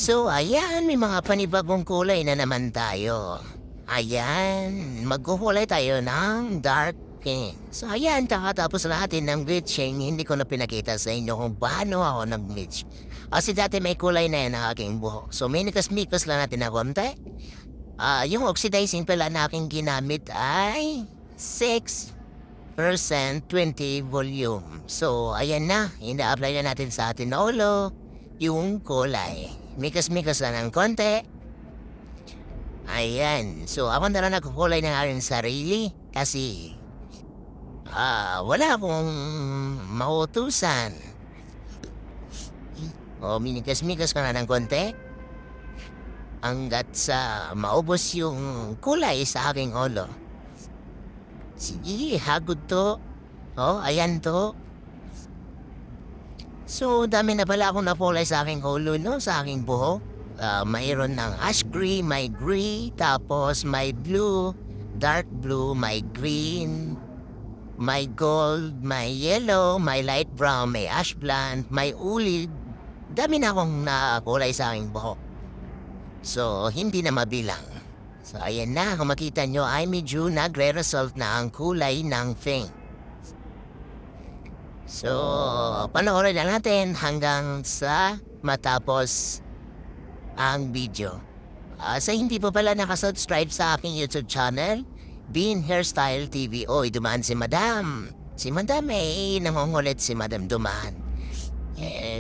So, ayan, may mga panibagong kulay na naman tayo. Ayan, magkukulay tayo ng dark pink. So, ayan, kakatapos natin ng bleaching, hindi ko na pinakita sa inyo kung paano ako nag-bleach. Kasi dati may kulay na yan ang aking buhok. So, minikas-mikas lang natin na konti. Yung oxidizing pala na aking ginamit ay 6% 20 volume. So, ayan na, ina-apply na natin sa ating ulo yung kulay. Mikas-mikas lang ng konti. Ayan. So, ako na lang nagkukulay ng aking sarili kasi wala akong mautusan. O, minikas-mikas ka na ng konti hanggat sa maubos yung kulay sa aking ulo. Sige, hagod to. O, ayan to. So, dami na pala akong napulay sa aking ulo, no? Sa aking buhok. Mayroon ng ash gray, may gray, tapos may blue, dark blue, may green, may gold, may yellow, may light brown, may ash blonde, may ulid. Dami na akong nakulay sa aking buhok. So, hindi na mabilang. So, ayan na. Kung makita nyo ay medyo nagre-result na ang kulay ng pink. So, panoorin na natin hanggang sa matapos ang video. Sa hindi pa pala nakasubscribe sa aking YouTube channel, Bean Hairstyle TV. Oy, dumaan si Madam. Si Madam nangungulit si Madam dumaan.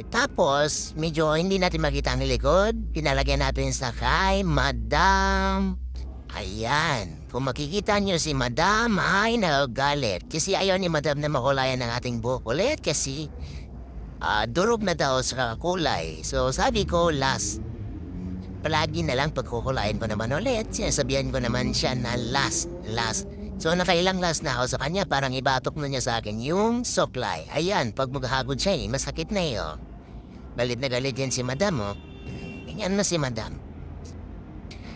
Tapos, medyo hindi natin makita ang likod. Pinalagyan natin sa kay Madam. Ayan. Kung makikita niyo si Madam ay nagagalit. Kasi ayaw ni Madam na makulayan ng ating buhok ulit kasi durog na daw sa kulay. So sabi ko last. Palagi na lang pagkukulayan ko naman ulit. Sinasabihan ko naman siya na last. So nakailang last na ako sa kanya, parang ibatok na niya sa akin yung suklay. Ayan, pag maghagod siya masakit na yun. Galit na galit yan si Madam, oh. Ganyan na si Madam.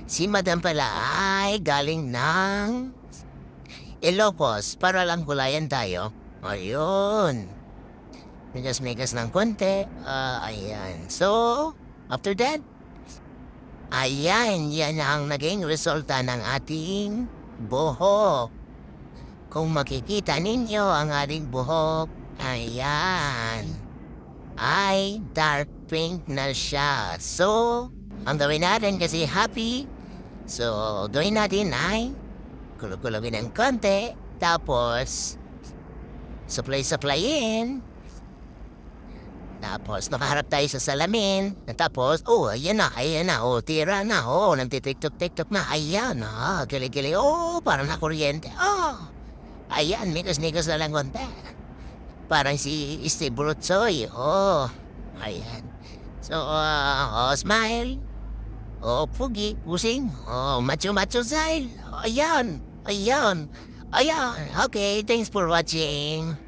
Si Madam pala ay galing ng Ilocos para lang kulayan tayo. Ayun. Megas ng konti. Ayan. So, after that, ayan, yan ang naging resulta ng ating buhok. Kung makikita ninyo ang ating buhok, ayan, ay dark pink na siya. So, ang gawin natin kasi happy. So, gawin natin ay kulog-kulogin ng konti. Tapos, supply-supplyin. Tapos, nakaharap tayo sa salamin. Tapos, ayan na. Tira na. Nagtitiktok-tiktok na. Ayan, gili-gili. Parang nakuryente. Ayan, mikas-mikas na lang konti. Parang si Steve Brutsoy. Ayan. So, smile. Pugi, pusing. Macho-macho style. Ayan. Okay, thanks for watching.